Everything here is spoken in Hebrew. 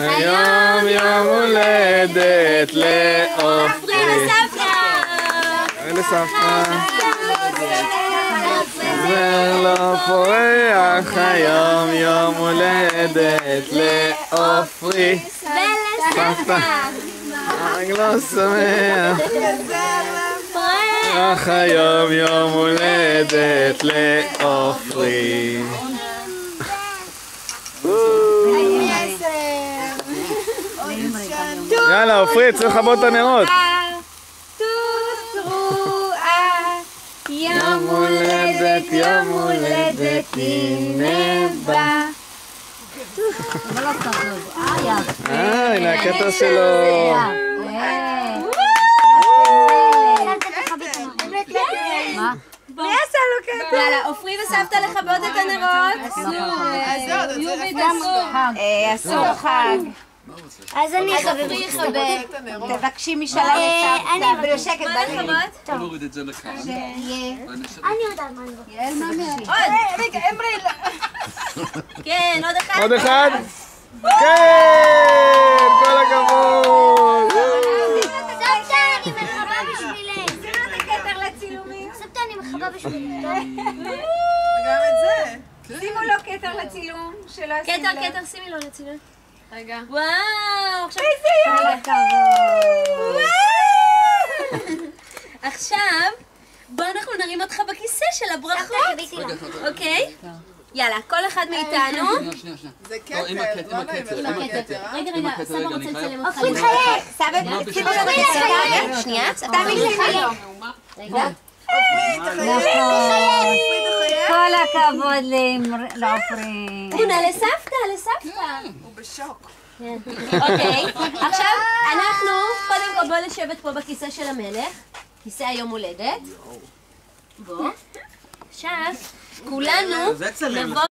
היום יום הולדת לעופרי ולסבתא. זה לא פורח, היום יום הולדת לעופרי ולסבתא. חג לא שמח, אך היום יום הולדת לעופרי. יאללה, עופרי, צריך לכבות את הנרות. יום הולדת, יום הולדת, הנה בא. הנה הקטע שלו. מי עשה לו קטע? יאללה, עופרי וסבתא לכבות את הנרות. אסור חג. אז אני עופרי יכבה. תבקשי משלום לסבתא. בשקט, מה לכבות? נוריד את זה לכאן. אני יודעת מה אני רוצה. יעל מאמר. רגע, אמרי. כן, עוד אחד. עוד אחד? כן! כל הכבוד! סבתא, אני מחבה בשבילך. שימו את הכתר לצילומים. סבתא, אני מחבה בשבילך. גם את זה. שימו לו כתר לצילום. שלא ישים לב. כתר, שימי לו לצילום. רגע. וואו, עכשיו... איזה יופי. עכשיו, בוא אנחנו נרים אותך בכיסא של הברכות. אוקיי? יאללה, כל אחד מאיתנו. שנייה. זה לא, עם הכתר, עם הכתר. רגע, סבא רוצה לצלם אותך. עופרי חיה. סבא, שימו לו בכתר. שנייה, תמי לחיה. רגע. כל הכבוד לעופרי. תמונה לסבתא. הוא בשוק. אוקיי, עכשיו אנחנו קודם כל בוא לשבת פה בכיסא של המלך, כיסא היום הולדת. בוא. עכשיו, כולנו נבוא